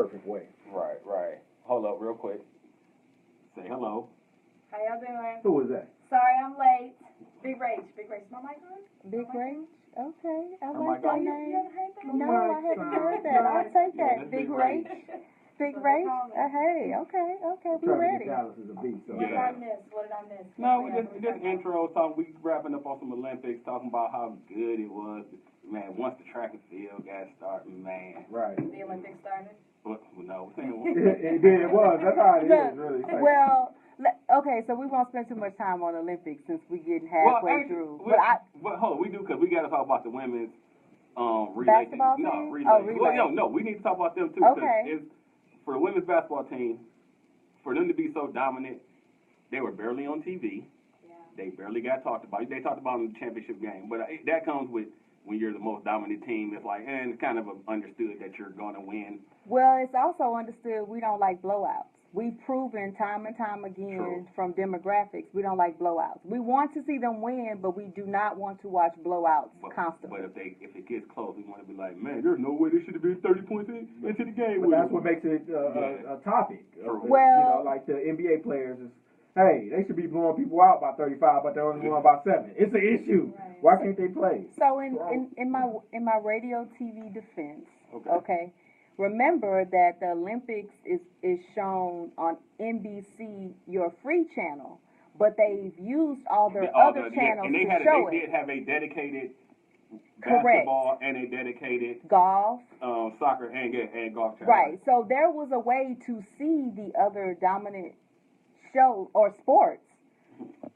perfect way. Right, right. Hold up real quick. Say hello. How y'all doing? Who was that? Sorry I'm late. Big Rage. Big Rage. My mic on? Big Rage? Okay. I Her like mic that on? You name. haven't heard that? No, I haven't heard that. I'll take Yeah, that. that's Big Big Rage. Rage. Big So Rage? they call me. Hey, okay, we Trying to ready. get Dallas is a beast. So What did Yeah. I miss? What did I miss? No, we just intro talking. We wrapping up on some Olympics, talking about how good it was. Man, once the track and field got started, man. Right. The Olympics started. Well, no, It did. It was. That's how it Look, is, really. Like, well, okay, so we won't spend too much time on Olympics since we getting halfway through. But hold on, we do because we got to talk about the women's relay. Basketball No, team? relay. Oh, relay. Well, no, we need to talk about them too. Okay. It's, for the women's basketball team, for them to be so dominant, they were barely on TV. Yeah. They barely got talked about. They talked about them in the championship game, but that comes with when you're the most dominant team. It's like, and it's kind of understood that you're going to win. Well, it's also understood we don't like blowouts. We've proven time and time again True. from demographics we don't like blowouts. We want to see them win, but we do not want to watch blowouts constantly. But if it gets close, we want to be like, man, there's no way they should have been 30 points into the game. But that's what makes it a topic. True. Well, like the NBA players is, hey, they should be blowing people out by 35, but they're only blowing by 7. It's an issue. Right. Why can't they play? So in my radio TV defense, Okay. okay, remember that the Olympics is shown on NBC, your free channel, but they've used all their other channels and they to had show they it. did have a dedicated Correct. basketball and a dedicated Golf. soccer and golf channel. Right. So there was a way to see the other dominant show or sports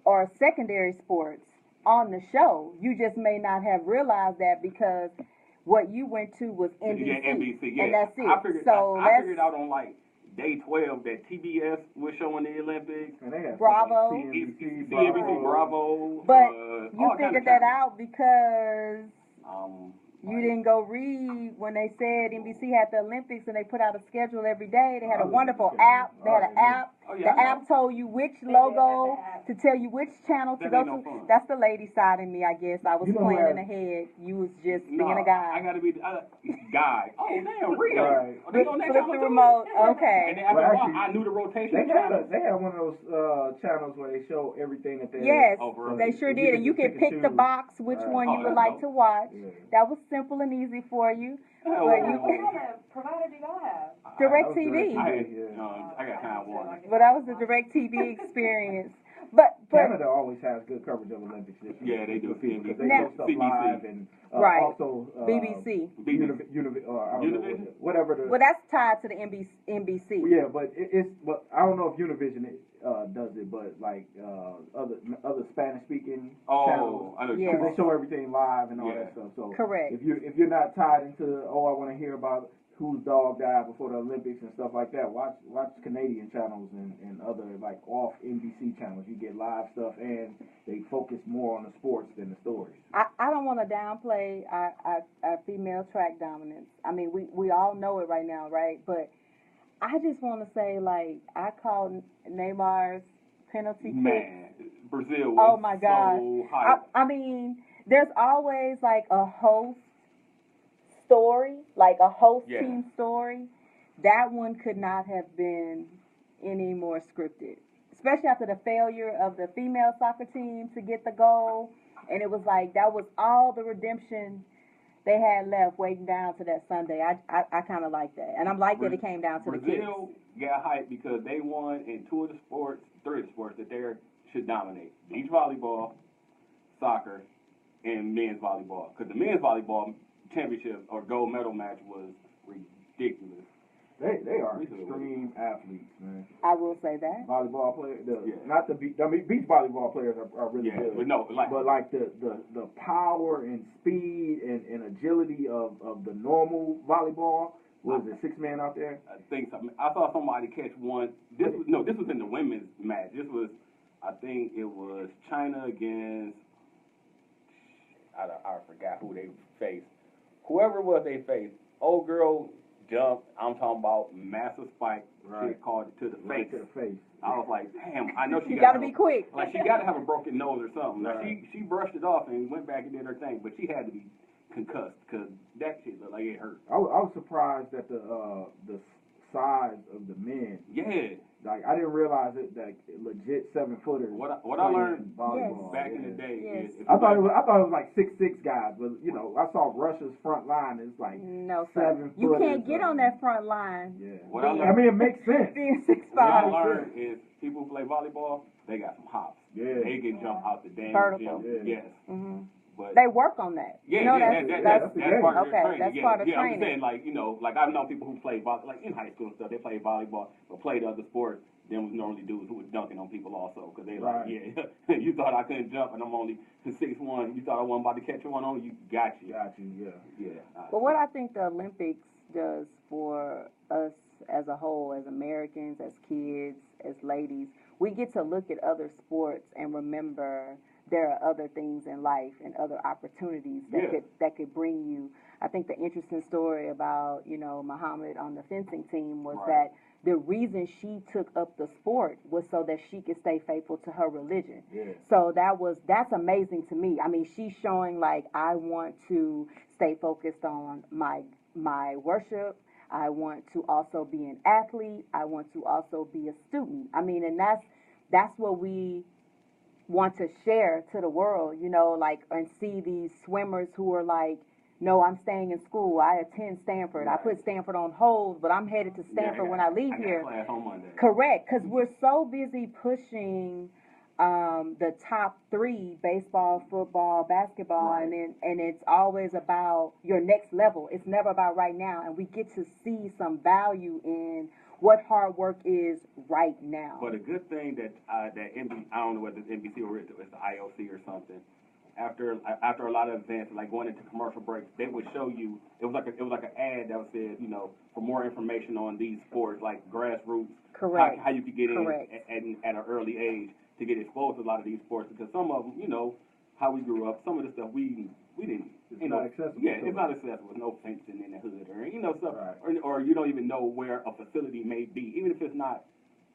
or secondary sports on the show. You just may not have realized that because what you went to was NBC. Yeah, NBC. Yeah. And that's it. I figured, so I figured out on like day 12 that TBS was showing the Olympics. And they have Bravo. CNBC, CNBC, Bravo. But you all kind figured of that channels. out because you Like- didn't go read when they said NBC had the Olympics and they put out a schedule every day. They had a wonderful app. They had an app. Oh, yeah, The I know. app told you which They did logo have to tell you which channel to That go ain't no to. fun. That's the lady side in me, I guess. I was You know playing where- in the head. You was just No, being a guy. I gotta be guy. Oh damn, Rio. Right. Oh, they on that Flip channel the too? remote. And Okay. then after Well, a while, actually, I knew the rotation They channels. had one of those channels where they show everything that they. Yes, Oh, for real? they sure You did. can And you just could pick and pick the choose. box which Right. one Oh, you would that's like dope. to watch. Yeah. That was simple and easy for you. Oh, But What you- kind of provider do y'all have? DirecTV. I had, Yeah. I got Time Warner. But that was the DirecTV experience. But Canada always has good coverage of Olympics. Yeah, they do. Because they Now- show stuff CBC. live and Right. also BBC. Univision? Whatever the. Well, that's tied to the NBC. Yeah, but but I don't know if Univision does it, but like other Spanish speaking channels. Oh, I know. Yeah. Because they show everything live and all Yeah. that stuff. So Correct. if you're not tied into I want to hear about whose dog died before the Olympics and stuff like that, watch Canadian channels and other like off NBC channels. You get live stuff and they focus more on the sports than the stories. I don't want to downplay our female track dominance. I mean, we all know it right now, right? But I just want to say, like, I called Neymar's penalty kick. Man, Brazil was Oh my gosh! so hot. I mean, there's always like a host story, like a host Yeah. team story. That one could not have been any more scripted, especially after the failure of the female soccer team to get the goal, and it was like that was all the redemption they had left, waiting down to that Sunday. I kind of like that, and I'm like that it came down to the kids. Brazil got hyped because they won in three of the sports that they should dominate: beach volleyball, soccer, and men's volleyball. Because the men's volleyball championship or gold medal match was ridiculous. They are extreme athletes, man. I will say that. Volleyball players, Yeah. not the beach. I mean, beach volleyball players are really Yeah, good. but no, like But like the power and speed and agility of the normal volleyball, was it 6 man out there? I think so. I saw somebody catch one. This was in the women's match. This was, I think it was China against. I forgot who they faced. Whoever it was they faced, old girl jumped. I'm talking about massive spike. Right. She called it to the Right face. to the face. I was like, damn. I know she You got got to be quick. Like she got to have a broken nose or something. Like Right. she brushed it off and went back and did her thing, but she had to be concussed because that shit looked like it hurt. I was surprised that the was the men. Yeah. Like I didn't realize it that legit 7-footers. What I learned volleyball back in the day Yes. is I thought it was like 6'6" guys, but you know I saw Russia's front line is like No, sir. 7 You can't footers, get on that front line. Yeah, What I I mean it makes sense. Being what I 6'5". learned is people who play volleyball, they got some hops. Yeah, They can jump out the damn Vertical. gym. Yeah. Yes. Mhm. But They work on that. yeah, you know, yeah, that's that's part of okay, their training. that's Yeah, part of yeah, I'm just training. saying, like, you know, like I've known people who play volleyball, like in high school and stuff, they play volleyball, but played other sports. Then was normally dudes who was dunking on people also, because they like, Right. yeah, you thought I couldn't jump and I'm only 6'1". You thought I wasn't about to catch one on you, got you. Yeah. Yeah. But what I think the Olympics does for us as a whole, as Americans, as kids, as ladies, we get to look at other sports and remember there are other things in life and other opportunities that could bring you. I think the interesting story about, you know, Muhammad on the fencing team was that the reason she took up the sport was so that she could stay faithful to her religion. Yeah. So that's amazing to me. I mean, she's showing like I want to stay focused on my worship. I want to also be an athlete. I want to also be a student. I mean, and that's what we want to share to the world, you know, like, and see these swimmers who are like, no, I'm staying in school. I attend Stanford. I put Stanford on hold, but I'm headed to Stanford when I leave here. Class on Monday. Correct, because we're so busy pushing the top 3, baseball, football, basketball, and it's always about your next level. It's never about right now, and we get to see some value in what hard work is right now. But a good thing that I don't know whether it's NBC or it's the IOC or something. After a lot of events, like going into commercial breaks, they would show you. It was like an ad that said, you know, for more information on these sports, like grassroots, Correct. how you could get Correct. in at an early age to get exposed to a lot of these sports, because some of them, you know, how we grew up, some of the stuff we didn't. It's you not know, accessible. Yeah, it's not accessible. There's no fencing in the hood or stuff, Right. or you don't even know where a facility may be, even if it's not.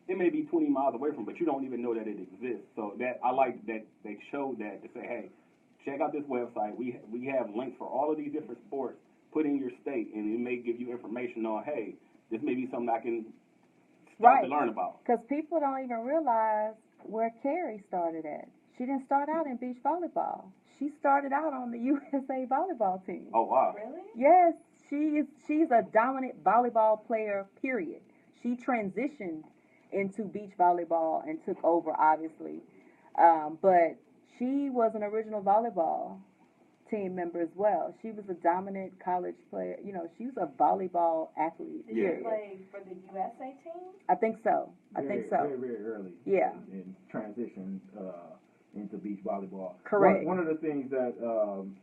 It may be 20 miles away from, but you don't even know that it exists. So that I like that they showed that to say, hey, check out this website. We have links for all of these different sports. Put in your state, and it may give you information on, hey, this may be something I can start to learn about. Because people don't even realize where Carrie started at. She didn't start out in beach volleyball. She started out on the USA volleyball team. Oh, wow. Really? Yes, she's a dominant volleyball player, period. She transitioned into beach volleyball and took over, obviously. But she was an original volleyball team member as well. She was a dominant college player. You know, she was a volleyball athlete. Did period. you play for the USA team? I think so. Very, very early. Yeah. In transition into beach volleyball. Correct. One of the things that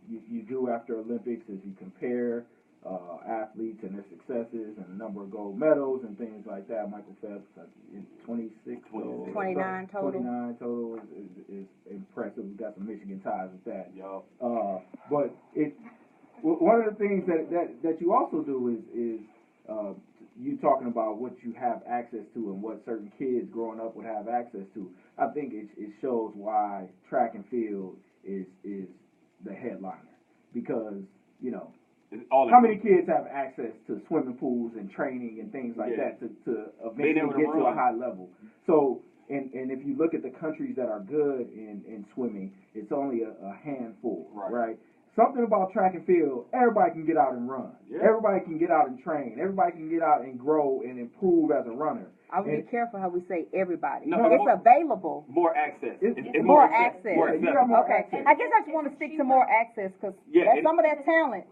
you do after Olympics is you compare athletes and their successes and the number of gold medals and things like that. Michael Phelps, 26, 29 total. 29 total is impressive. We've got some Michigan ties with that. Yo. But one of the things that you also do is you talking about what you have access to and what certain kids growing up would have access to. I think it shows why track and field is the headliner, because you know. How many kids have access to swimming pools and training and things like that to eventually get to a high level? So, and if you look at the countries that are good in swimming, it's only a handful, right? Something about track and field, everybody can get out and run. Yeah. Everybody can get out and train. Everybody can get out and grow and improve as a runner. I would be careful how we say everybody. No, it's available. More access. It's more access. More you got more okay. access. I guess I just want to stick to more access because some of that talent.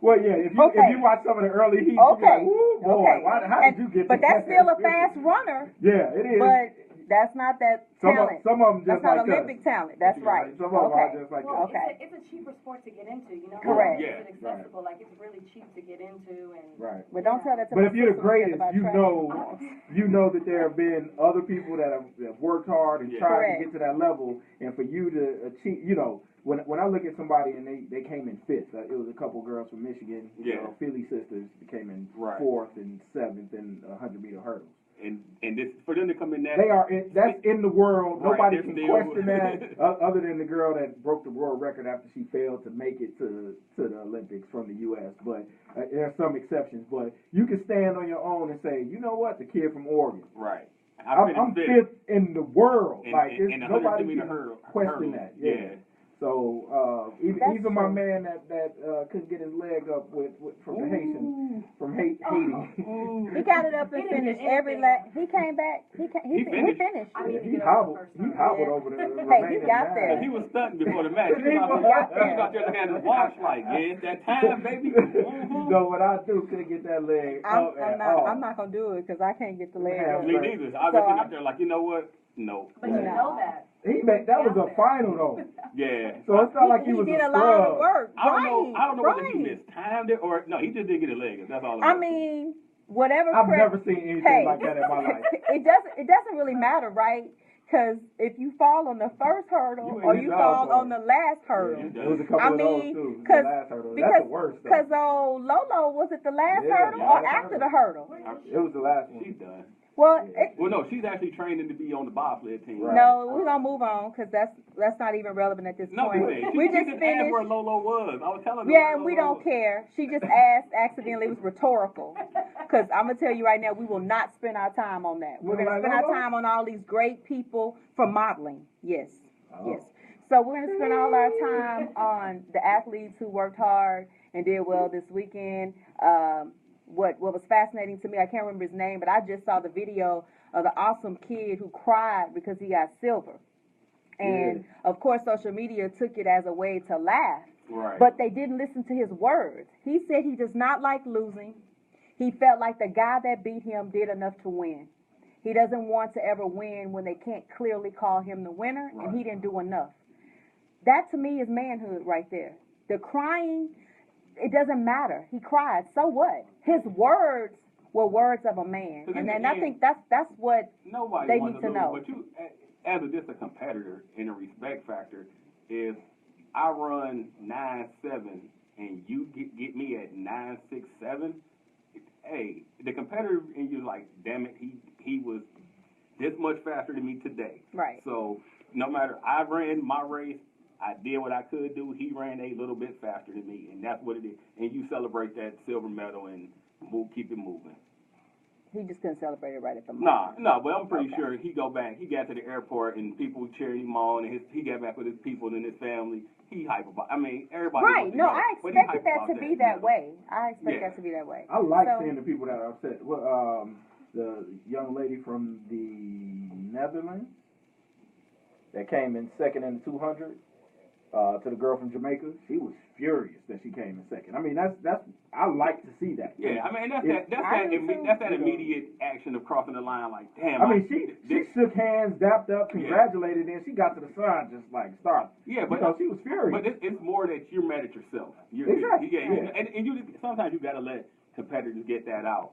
Well, yeah, if you watch some of the early heats, you're like, ooh, boy, how did you get But that's still a fast runner. Yeah, it is. But that's not that talent. Some of them just that's like not Olympic talent. That's right. Some of them are just like well, that. it's a cheaper sport to get into, you know? Correct. It's accessible. Like, it's really cheap to get into. And But don't tell that to But my if you're the sister greatest, about you know that there have been other people that have worked hard and tried to get to that level, and for you to achieve, you know, when I look at somebody and they came in fifth, it was a couple girls from Michigan, Philly sisters came in fourth and seventh in 100-meter hurdles. and this for them to come in that They are that's in the world. Right, Nobody they're can still- question that other than the girl that broke the world record after she failed to make it to the Olympics from the U.S. But there are some exceptions. But you can stand on your own and say, you know what, the kid from Oregon. right. I'm fifth in the world. Like in the nobody 100 can hurdle, question that. Yeah. So even my man that couldn't get his leg up with from the Haitian from Haiti. He got it up and He didn't finished get every anything. He came back. He finished. finished. I mean, He to get over the hobbled. first He time. hobbled Yeah. over the Hey, he remaining got nine. there. He was stunting before the match. He He was was. out there looking at his watch like, yeah, it's that time, baby. You know what I do? Couldn't get that leg up at all. I'm not gonna do it because I can't get the leg Yeah, up. Me neither. I was So just sitting out there like, you know what? No. But you know that. That was a final though. Yeah. So it's not like he was did a a lot of scrub. work. I don't know whether he Right. mistimed it or no, he just didn't get a leg. That's all. I mean, whatever. I've never seen anything Hey. like that in my life. It doesn't really matter, right? Because if you fall on the first hurdle You or ain't you done fall for on it. the last hurdle. Yeah, It was a couple I of those mean, too. The 'cause- last hurdle. Because That's the worst stuff. Because Lolo, was it the last Yeah, hurdle the or last after hurdle. the hurdle? It was the last one. She's done. Well, Well, no, she's actually training to be on the bobsled team. Right. no, we're gonna move on because that's not even relevant at this No, point. she We just just asked where finished. Lolo was. I was telling her. Yeah, where and we Lolo don't was. care. She just asked accidentally. It was rhetorical. Because I'm gonna tell you right now, we will not spend our time on that. We're gonna spend our time on all these great people from modeling. Yes, yes. So we're gonna spend all our time on the athletes who worked hard and did well this weekend. What was fascinating to me, I can't remember his name, but I just saw the video of the awesome kid who cried because he got silver. And of course, social media took it as a way to laugh. Right. But they didn't listen to his words. He said he does not like losing. He felt like the guy that beat him did enough to win. He doesn't want to ever win when they can't clearly call him the winner, and he didn't do enough. That to me is manhood right there. The crying, it doesn't matter. He cried. So what? His words were words of a man, and then I think that's what Nobody they wants need to to lose, know. But you, as just a competitor, in a respect factor, if I run 9.7 and you get me at 9.67, hey, the competitor in you like, damn it, he was this much faster than me today. Right. So no matter, I ran my race, I did what I could do. He ran a little bit faster than me, and that's what it is. And you celebrate that silver medal and keep it moving. he just couldn't celebrate it right at the moment. No, but I'm pretty sure he got to the airport and people cheering him on, and he got back with his people and his family. He hype about. I mean, everybody. Right. wants to No, know, I but he expected hype that about to be that you know. way. I expect Yeah. that to be that way. I like So- seeing the people that are upset. Well, the young lady from the Netherlands that came in second in the 200 to the girl from Jamaica, she was furious that she came in second. I mean, that's I like to see that. Yeah, I mean that's I do too. that immediate action of crossing the line. Like, damn. I mean, she shook hands, dapped up, congratulated, and she got to the sign just like start. Yeah, but she was furious. But it's more that you're mad at yourself. Exactly. Yeah. And you sometimes you gotta let competitors get that out.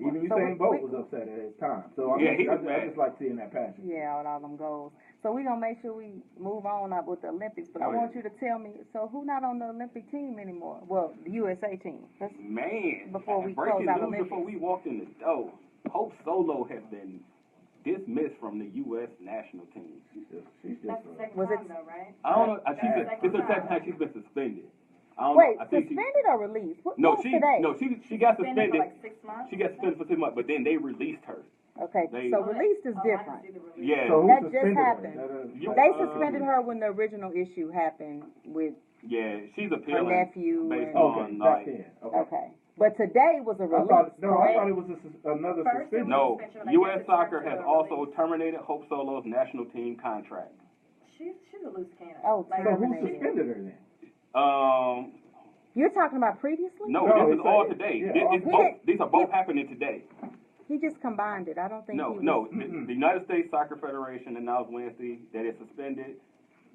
Even Usain Bolt was upset at his time. So I mean, he was I mad. just like seeing that passion. Yeah, with all them goals. So we're going to make sure we move on up with the Olympics. But I Oh, yeah. want you to tell me, so who not on the Olympic team anymore? Well, the USA team. Man, Before we breaking close out news Olympics. before we walked in the door, Hope Solo has been dismissed from the U.S. national team. She's That's just the second Was time it- though, right? I don't know. That's It's the the second second time time. she's been suspended. I don't Wait, know. I think suspended or released? What No, was she today? she got Suspended suspended. for like 6 months. She got suspended for 6 months, but then they released her. Okay, They- so released is Oh, I didn't different. see the release. Yeah. So who That just suspended her? happened. You- They Uh, suspended her when the original issue happened with, Yeah, she's her appealing nephew. based And, Okay, on back like then. Okay. okay. But today was a I release. thought correct? it was another First it suspension. no. suspension, but I U.S. guess it's Soccer back to has a also release. terminated Hope Solo's national team contract. She's a loose cannon. Oh, Like, So who terminated. suspended her then? You're talking about previously? No, No, this is it's all a- today. yeah, This- all it's today. both, these are both Yeah. happening today. He just combined it. I don't think No, he was. no. Mm-mm. The United States Soccer Federation announced Wednesday that it suspended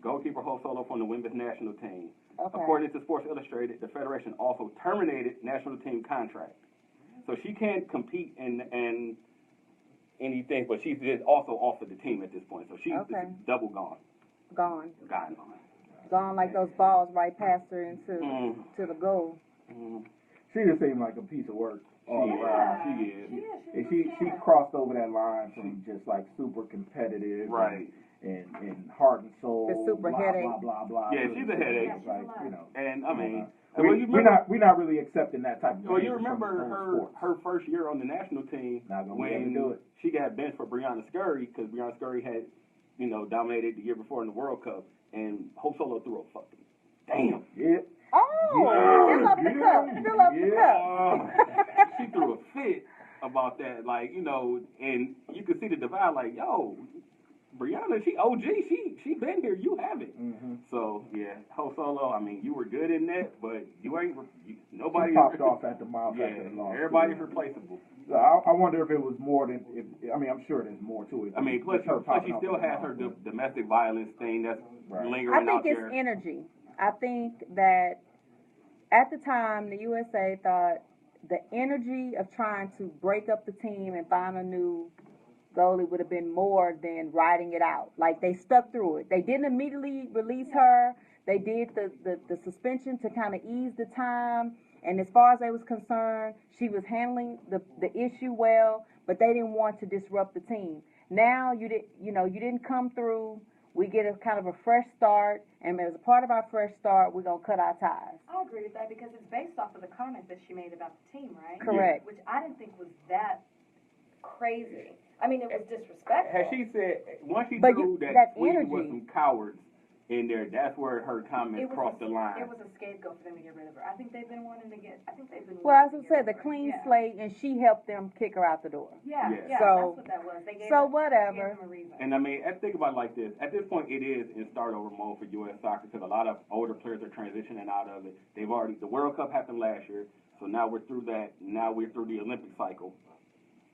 goalkeeper Hope Solo from the women's national team. Okay. According to Sports Illustrated, the federation also terminated national team contract. So she can't compete in anything, but she's just also off of the team at this point. So she's Okay. double gone. Gone. Gone. Like those balls right past her into Mm. to the goal. Mm. She just seemed like a piece of work. all She the is. time. She is. And She's she crossed over that line from just like super competitive, Right. and heart and soul, For super blah, headache. blah blah blah. Yeah, she's a headache. Yeah, she's Like, a lot. you know, And I mean, we, well, you we're remember, not really accepting that type of. well, you behavior from remember those sports. her first year on the national team Not gonna be able to when do it. she got benched for Breonna Scurry because Breonna Scurry had, dominated the year before in the World Cup, and Hope Solo threw a fucking damn. Yeah. Oh, fill up the cup. Fill up the cup. She threw a fit about that, like, and you could see the divide, like, yo, Brianna, she OG, she been here, you haven't. Mm-hmm. So yeah, Ho Solo, I mean, you were good in that, but you ain't nobody She popped off at the mouth Yeah, after the loss. everybody's replaceable. So I wonder if it was more than. I'm sure there's more to it. I mean, plus Her she popping still off at has the her mouth. domestic violence thing that's Right. lingering I think out it's there. energy. I think that at the time the USA thought the energy of trying to break up the team and find a new goalie would have been more than riding it out. Like, they stuck through it. They didn't immediately release her. They did the suspension to kind of ease the time. And as far as they was concerned, she was handling the issue well, but they didn't want to disrupt the team. Now you didn't come through. We get a kind of a fresh start, and as a part of our fresh start, we're gonna cut our ties. I agree with that because it's based off of the comment that she made about the team, right? Correct. Which I didn't think was that crazy. I mean, it was disrespectful. Has she said once she But threw that Sweden was energy. some cowards in there, that's where her It comments was crossed the line. It was a scapegoat for them to get rid of her. I think they've been wanting to get. Well, as I to get said, rid the of her. clean Yeah. slate, and she helped them kick her out the door. Yeah, Yeah. yeah, So- that's what that was. They gave So her, whatever. Gave them a reason. And I mean, think about it like this. At this point, it is in start over mode for U.S. soccer because a lot of older players are transitioning out of it. The World Cup happened last year, so now we're through that. Now we're through the Olympic cycle.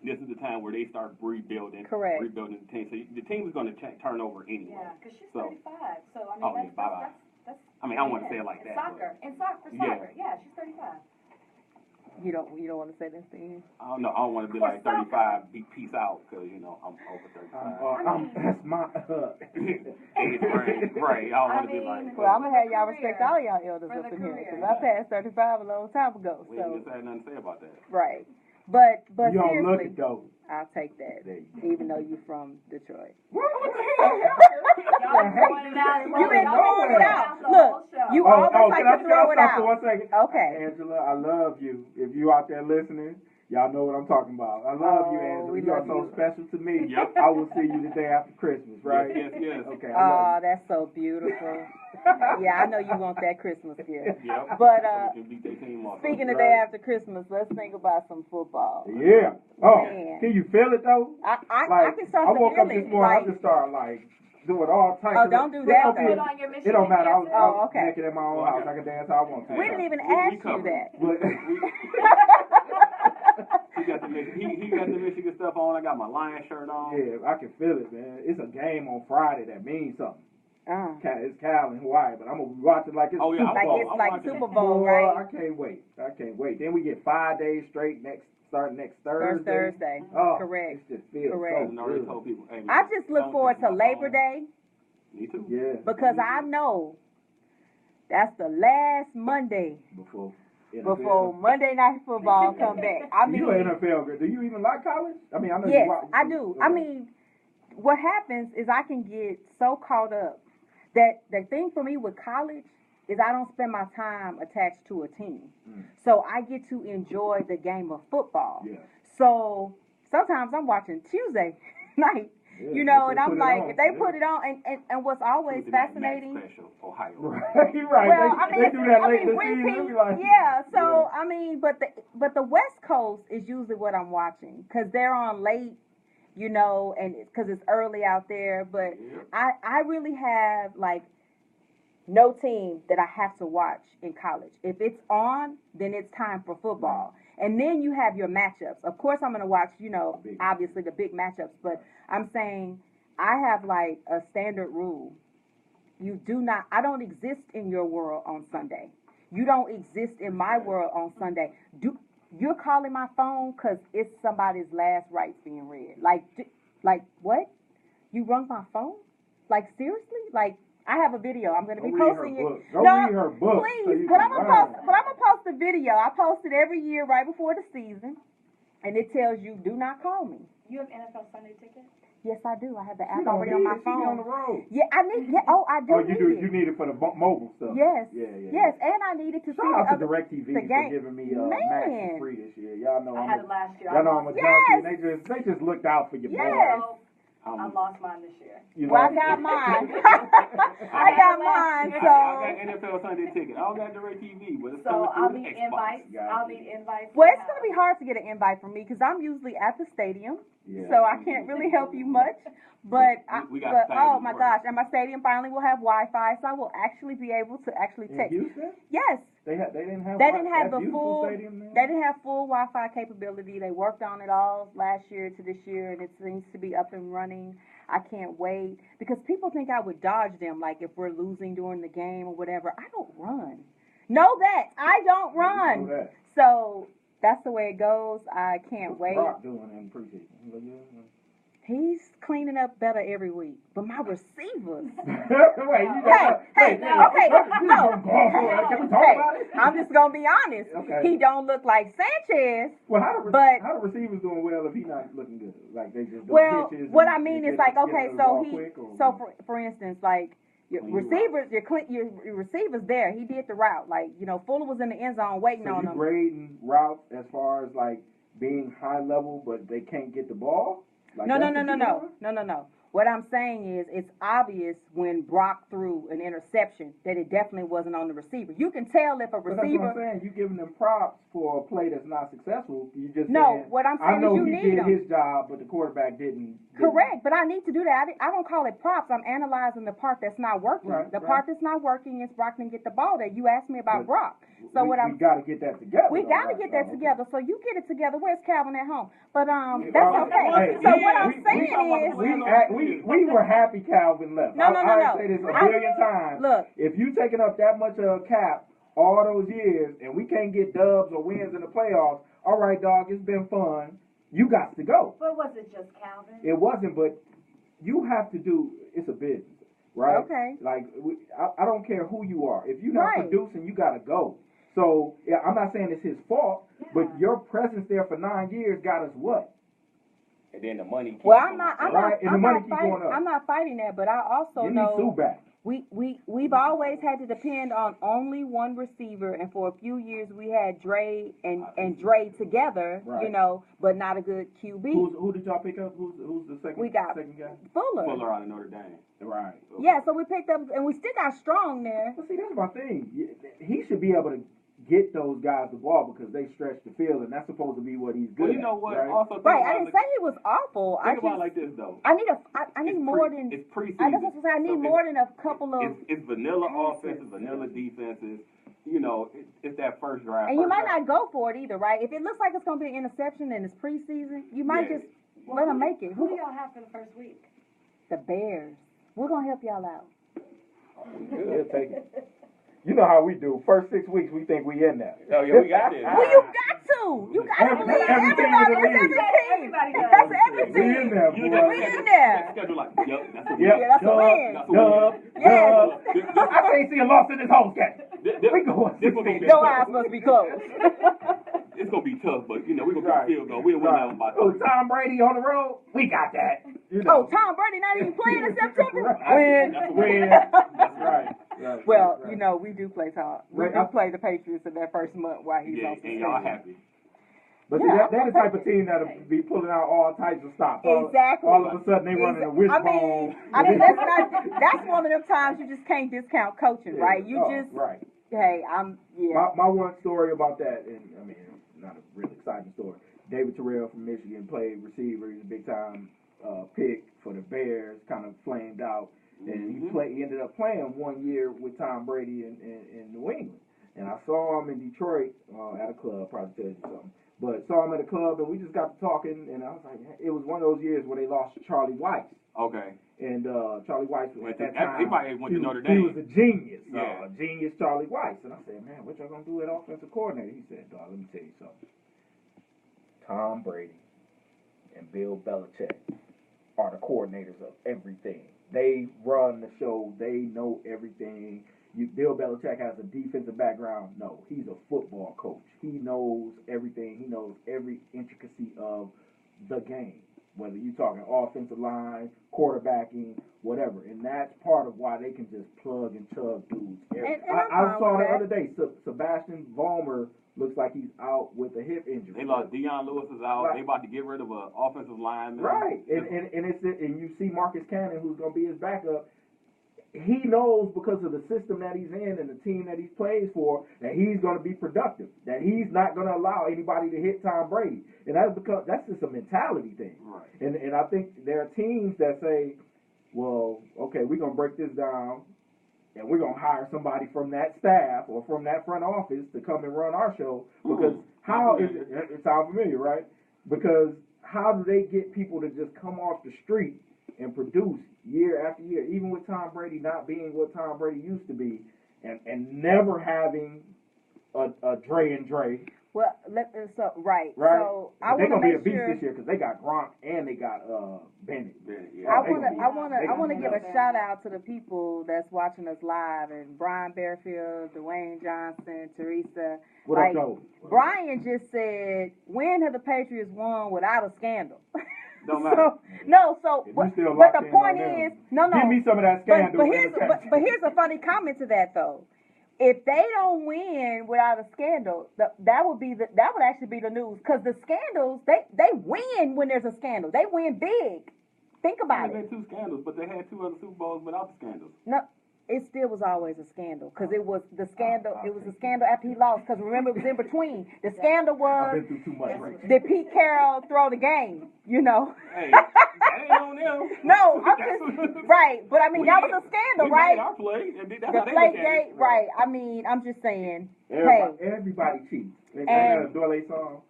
This is the time where they start rebuilding Correct. the team. So the team is going to turn over anyway. Yeah, because she's So- 35. So I mean, Oh, yeah, that's, bye-bye. that's I mean, I don't want to say it in like that. Soccer, in soccer, Yeah. soccer. Yeah, she's 35. You don't want to say this thing. I don't know. I don't want to be For like 35, be peace out, because, I'm over 35. That's my. Age range, right. I don't want to be I like, mean, Well, I'm For gonna have the y'all career. respect all y'all elders For up the in here, career. because I passed 35 a long time ago. we ain't So just had nothing to say about that. right, but You don't look seriously, it though. I'll take that, There you go. even though you from Detroit. Y'all throwing it out. You been Y'all throwing it out. the Look, whole show. you always like to can throw I it stop out. for 1 second? Okay. Angela, I love you. If you out there listening, y'all know what I'm talking about. I love you, Oh, Angela. we You are love so you. special to me. Yep. I will see you the day after Christmas, right? Yes. Okay, I Oh, love that's so beautiful. Yeah, I know you want that Christmas gift. Yep. But, So we can beat their team off. Speaking of Right. day after Christmas, let's think about some football. you. Yeah. Oh, Man. can you feel it though? I can start I to woke feel up this it. morning, Like, I just started like doing all types Oh, of don't do It's that, gonna be- though. Put on your It Michigan don't matter. I was, dances. I was Oh, okay. naked in my own house. I can dance how I want to. we didn't even We ask you covered. that. But He got the Michigan stuff on. I got my Lion shirt on. yeah, I can feel it, man. It's a game on Friday that means something. It's Cal and Hawaii, but I'm gonna watch it like it's Oh, yeah, Super Like Bowl. it's I'm like watching Super it. Bowl, Boy, right? I can't wait. Then we get 5 days straight starting next First Thursday. Thursday. Oh, Correct. It just feels Correct. so I already good. told people, hey, man, I just look don't forward touch to my Labor phone. Day Me too. Yeah, because I know that's the last Monday before Monday Night Football come back. I mean, you an NFL girl. Do you even like college? I mean, I know yes, you watch. I do. I mean, what happens is I can get so caught up that the thing for me with college is I don't spend my time attached to a team. So I get to enjoy the game of football. Yeah. So sometimes I'm watching Tuesday night, Yeah, you know, if and they I'm put it like, on, if they yeah. put it on, and what's always Tuesday night fascinating. Max Special, Ohio. Right, you're right. Well, they, I mean, they do that late in the repeat, season. They be like, yeah. So Yeah. I mean, but the West Coast is usually what I'm watching because they're on late, you know, and because it's early out there. But Yeah. I really have like no team that I have to watch in college. If it's on, then it's time for football. And then you have your matchups. Of course, I'm going to watch, you know, Big. obviously the big matchups. But I'm saying I have like a standard rule. I don't exist in your world on Sunday. You don't exist in my world on Sunday. You're calling my phone because it's somebody's last rites being read. Like what? You rung my phone? Like seriously? Like I have a video. I'm going to be Go read her posting it. book. Go read her book so Please, you but can I'm gonna learn. post. But I'm gonna post the video. I post it every year right before the season. and it tells you, do not call me. You have NFL Sunday ticket? Yes, I do. I have the She app don't already need on my it. She be on phone. the road. Yeah, I need. Yeah, I do. Oh, you need do. it. You need it for the mobile stuff. Yes. Yeah. Yes, and I needed to see Shout out the to other. DirecTV the for game. giving me Man. Max for free this year. Y'all know I had it last year. Y'all know I'm a Yes. junkie, and they just looked out for your Yes. boy. I lost mine this year. You know? Well, I got mine. I got mine. I So got NFL Sunday ticket. I don't got DirecTV, but it's So coming I'll through need the Xbox. invites. Gotcha. I'll need invites. well, to it's gonna have. be hard to get an invite from me because I'm usually at the stadium. Yeah. So I can't really help you much. But We got but oh stadium my work. gosh, and my stadium finally will have Wi-Fi, so I will actually be able to actually In text. Houston, Yes, they didn't have. they didn't have that the beautiful full. stadium there? They didn't have full Wi-Fi capability. They worked on it all last year to this year, and it seems to be up and running. I can't wait because people think I would dodge them, like if we're losing during the game or whatever. I don't run. Know that I don't You run. know that. So that's the way it goes. I can't What's wait. Brock doing in preseason? He look good? He's cleaning up better every week, but my receivers. Wait, you got Hey, no. okay, no. Can we talk Hey, about it? I'm just gonna be honest. Okay. He don't look like Sanchez. Well, how the receivers doing well if he not looking good? Like they just doing Well, pitches. what and- I mean and is get- like, get okay, the so ball he, quick, or- so for instance, like your Clean receivers, your receivers there. He did the route, like Fuller was in the end zone waiting so on you him. grading routes as far as like being high level, but they can't get the ball. Like No. that's what you doing? What I'm saying is, it's obvious when Brock threw an interception that it definitely wasn't on the receiver. You can tell if a But that's what I'm receiver. saying. You giving them props for a play that's not successful. You just No, saying, what I'm I saying know is you he need did him. his job, but the quarterback didn't. Correct, but I need to do that. I don't call it props. I'm analyzing the part that's not working. Right, the right. part that's not working is Brock didn't get the ball there. You asked me about But Brock. So we I'm got to get that together. we though, got to right? get that Oh, okay. together. So you get it together. Where's Calvin at home? But that's Well, okay. hey, So what I'm we saying talking is, we were happy Calvin left. No. I say this a billion times. Look, If you taking up that much of a cap all those years and we can't get dubs or wins in the playoffs, all right, dog, it's been fun. You got to go. But was it just Calvin? It wasn't, but you have to do. It's a business, right? Okay. Like I don't care who you are. If you're not Right. producing, you got to go. So yeah, I'm not saying it's his fault, but Yeah. your presence there for 9 years got us what? And then the money keeps well, going up. and the money keep going up. I'm not fighting that, but I also Give me Sue know back. we've always had to depend on only one receiver, and for a few years we had Dre and Dre together, Right. but not a good QB. Who did y'all pick up? Who's the second? We got second guy. Fuller out of Notre Dame. Right. Yeah, so we picked up, and we still got Strong there. Well, see, that's my thing. He should be able to get those guys the ball because they stretch the field, and that's supposed to be what he's good Well, you know at, what? right? Also, think Right, about I didn't say he was awful. Think about it like this though. I need It's more pre- than. it's preseason. I just say I need So more than a couple of. It's vanilla passes. offenses, vanilla defenses. It's that first drive. And you first might drive. not go for it either, right? If it looks like it's going to be an interception and it's preseason, you might Yeah. just let them make it. Who do y'all have for the first week? The Bears. We're going to help y'all out. He'll take it. You know how we do. First 6 weeks, we think we in there. Oh yeah, we got this. Well, you got to. You got to Every- believe every team in the everybody. league. That's every team. Everybody does. That's every We in team. there, You boy. We in there. Schedule like, yep, that's a Yep. Yeah, that's a win. Dub. Yes. I can't see a loss in this whole game. We going This one gonna be Your tough. eyes must be closed. It's gonna be tough, but we're gonna get Right. a field goal. We'll win that one by Oh, 30. Tom Brady on the road? We got that. Oh, Tom Brady not even playing in September? Win. That's a Win. win. That's right. Right. Well, right. we do play Tom. We Right, do I- play the Patriots in that first month while he's Yeah, on and suspension. y'all happy. But Yeah, see, I'm they're the gonna type of team that'll be pulling out all types of stops. Exactly. All of a sudden, they running a wishbone. I mean, that's one of them times you just can't discount coaching, right? You Oh, just, right. hey, My one story about that, and I mean, not a real exciting story. David Terrell from Michigan played receiver. He's a big time pick for the Bears. Kind of flamed out, and he ended up playing 1 year with Tom Brady in New England. And I saw him in Detroit at a club. Probably tell you something. But saw him at a club, and we just got to talking. And I was like, it was one of those years where they lost Charlie Weiss. Okay. And Charlie Weiss was at that He time. probably went to Notre He Dame. was a genius. Yeah. Genius Charlie Weiss. And I said, man, what y'all gonna do at offensive coordinator? He said, dog, let me tell you something. Tom Brady and Bill Belichick are the coordinators of everything. They run the show. They know everything. Bill Belichick has a defensive background. No, he's a football coach. He knows everything. He knows every intricacy of the game, whether you're talking offensive line, quarterbacking, whatever. And that's part of why they can just plug and chug dudes. I saw the other day, Sebastian Vollmer looks like he's out with a hip injury. They lost Deion Lewis is out. They about to get rid of an offensive lineman. Right, and you see Marcus Cannon, who's going to be his backup. He knows because of the system that he's in and the team that he plays for that he's going to be productive. That he's not going to allow anybody to hit Tom Brady, and that's just a mentality thing. Right. And I think there are teams that say, well, okay, we're going to break this down, and we're going to hire somebody from that staff or from that front office to come and run our show because it sounds familiar, right? Because how do they get people to just come off the street and produce year after year, even with Tom Brady not being what Tom Brady used to be, and never having a Dre and Dre. Well, right. Right. So I they're want gonna to be a make beast sure. this year because they got Gronk and they got Bennett. Yeah. I want to give a shout out to the people that's watching us live, and Brian Bearfield, Dwayne Johnson, Teresa. What up, Joe? Brian just said, when have the Patriots won without a scandal? Don't matter. But the point is, no. Give me some of that scandal. But here's a funny comment to that though. If they don't win without a scandal, that would actually be the news, because the scandals they win when there's a scandal. They win big. Think about it. They had 2 scandals, but they had 2 other Super Bowls without the scandals. No, it still was always a scandal, because it was the scandal. It was a scandal after he lost, because remember, it was in between. The scandal was, I've been through too much right did Pete Carroll throw the game? You know. Hey, that ain't on them. No, I'm just right, but I mean that was a scandal, right? Our play, and that's The how they play look at gate, it. right? I mean, I'm just saying. Everybody cheats. Ain't that a Dwele song?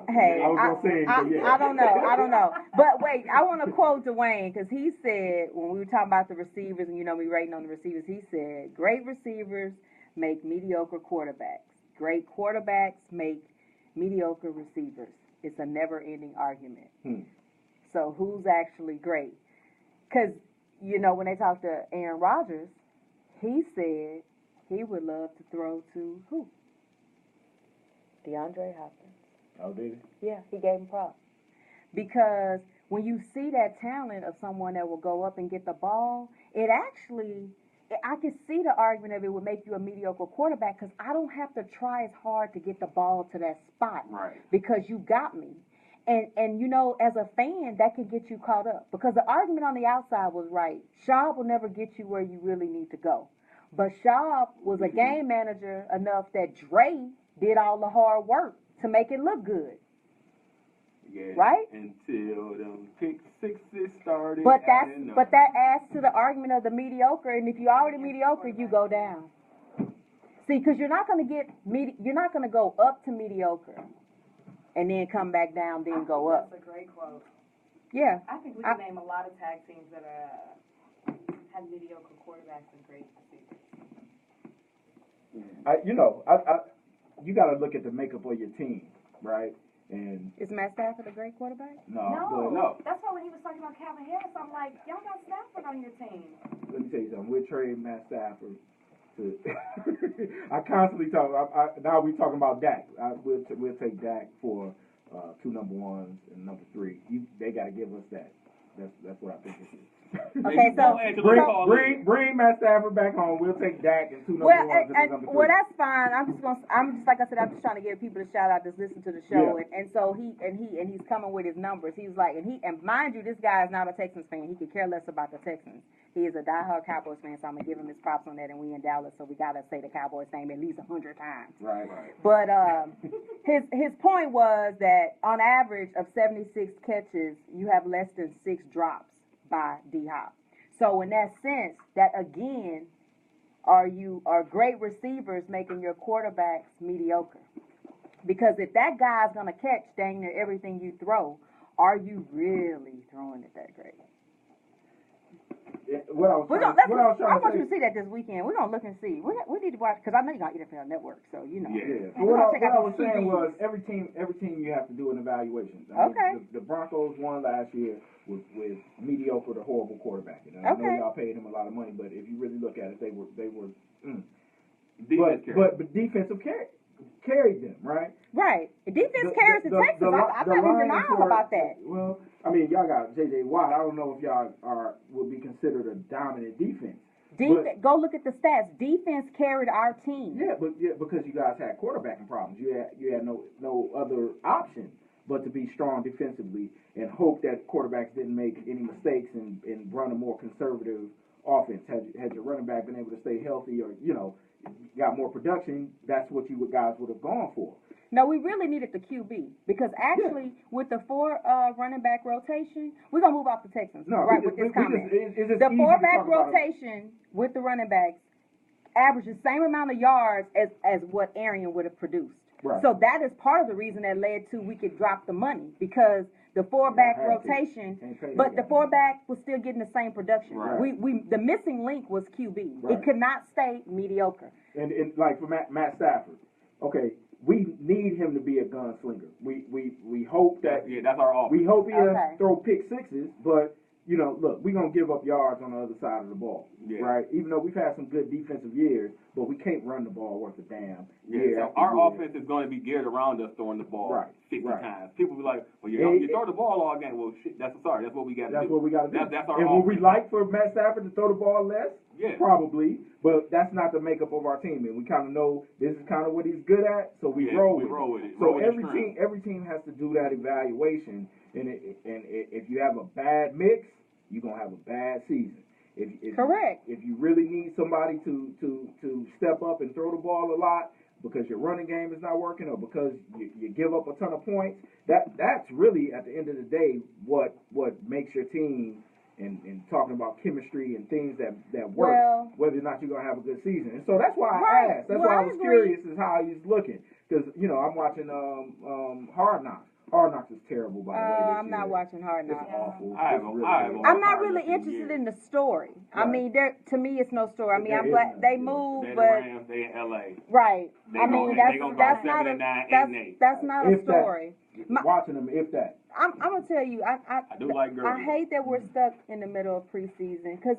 Hey, I was gonna say it, but yeah. I don't know. But wait, I want to quote Dwayne, because he said, when we were talking about the receivers, and you know me rating on the receivers, he said, great receivers make mediocre quarterbacks. Great quarterbacks make mediocre receivers. It's a never-ending argument. So who's actually great? Because, you know, when they talked to Aaron Rodgers, he said he would love to throw to who? DeAndre Hopkins. Oh, did he? Yeah, he gave him props. Because when you see that talent of someone that will go up and get the ball, it actually, I can see the argument of it would make you a mediocre quarterback, because I don't have to try as hard to get the ball to that spot. Right. Because you got me. And you know, as a fan, that can get you caught up. Because the argument on the outside was right. Schaub will never get you where you really need to go. But Schaub was a game manager enough that Dre did all the hard work to make it look good. Yeah, right? Until them pick sixes started. But that adds to the argument of the mediocre. And if you're already mediocre, you go down. See, because you're not going to go up to mediocre and then come back down, then go up. That's a great quote. Yeah. I think we can name a lot of tag teams that have mediocre quarterbacks and great receivers. You got to look at the makeup of your team, right? And is Matt Stafford a great quarterback? No. That's why when he was talking about Calvin Harris, I'm like, y'all got Stafford on your team. Let me tell you something. We'll trade Matt Stafford to. I constantly talk. Now we talking about Dak. We'll take Dak for 2 number 1s and number 3. They got to give us that. That's what I think it is. Okay, so bring Matt Stafford back home. We'll take Dak and 2 number 1s and number 3. Well, that's fine. I'm just like I said, I'm just trying to give people a shout out that's listen to the show, yeah. and so he's coming with his numbers. He's like, and mind you, this guy is not a Texans fan. He could care less about the Texans. He is a diehard Cowboys fan, so I'm gonna give him his props on that. And we in Dallas, so we gotta say the Cowboys name at least 100 times. Right. But his point was that on average of 76 catches, you have less than 6 drops by D-Hop. So in that sense, that again, are great receivers making your quarterbacks mediocre? Because if that guy's gonna catch dang near everything you throw, are you really throwing it that great? what I was We're trying, gonna, what I was I trying want to you to say. see that this weekend. We're gonna look and see. We need to watch, because I know you got NFL Network, so you know. Yeah. Yeah. We're What gonna check I out was these saying QBs. was every team you have to do an evaluation. I mean, Okay. The Broncos won last year with mediocre to horrible quarterback. And I know Okay. y'all paid him a lot of money, but if you really look at it, they were. Defense carry. But defensive carried them, right? Right. Defense carries in Texas. I'm not in denial about that. Well, I mean, y'all got J.J. Watt. I don't know if y'all would be considered a dominant defense. Go look at the stats. Defense carried our team. Yeah, because you guys had quarterbacking problems. You had no other option but to be strong defensively and hope that quarterbacks didn't make any mistakes and run a more conservative offense. Had your running back been able to stay healthy or got more production, that's what you guys would have gone for. No, we really needed the QB because actually with the 4 running back rotation, we're gonna move off the Texans with this comment. The 4-back rotation with the running backs averaged the same amount of yards as what Arian would have produced. Right. So that is part of the reason that led to we could drop the money because the 4-back rotation, but the 4-back was still getting the same production. Right. The missing link was QB. Right. It could not stay mediocre. And like for Matt Stafford, okay, we need him to be a gunslinger. We hope that that's our offense. we hope he'll throw pick sixes, but look, we're gonna give up yards on the other side of the ball, right? Even though we've had some good defensive years, but we can't run the ball worth a damn. So our offense is going to be geared around us throwing the ball 50 times. People be like, well, you throw the ball all game. Well, shit, that's what we got to do. That's what we got to do. That's our and offense. would we like for Matt Stafford to throw the ball less? Yeah. Probably, but that's not the makeup of our team, and we kind of know this is kind of what he's good at, so we roll with it. So every team has to do that evaluation, and if you have a bad mix, you're gonna have a bad season. Correct. If you really need somebody to step up and throw the ball a lot because your running game is not working or because you give up a ton of points, that's really at the end of the day what makes your team. And talking about chemistry and things that work, whether or not you're gonna have a good season. And so that's why I asked. That's why I was curious as how he's looking, because I'm watching Hard Knocks. Hard Knocks is terrible, by the way. I'm not watching Hard Knocks. It's awful. I'm not really interested in the story. Right. I mean, to me, it's no story. I mean, I'm glad they moved, but they in LA. Right. I mean, that's not a story. Watching them, if that. I'm gonna tell you, I do like girls. I hate that we're stuck in the middle of preseason because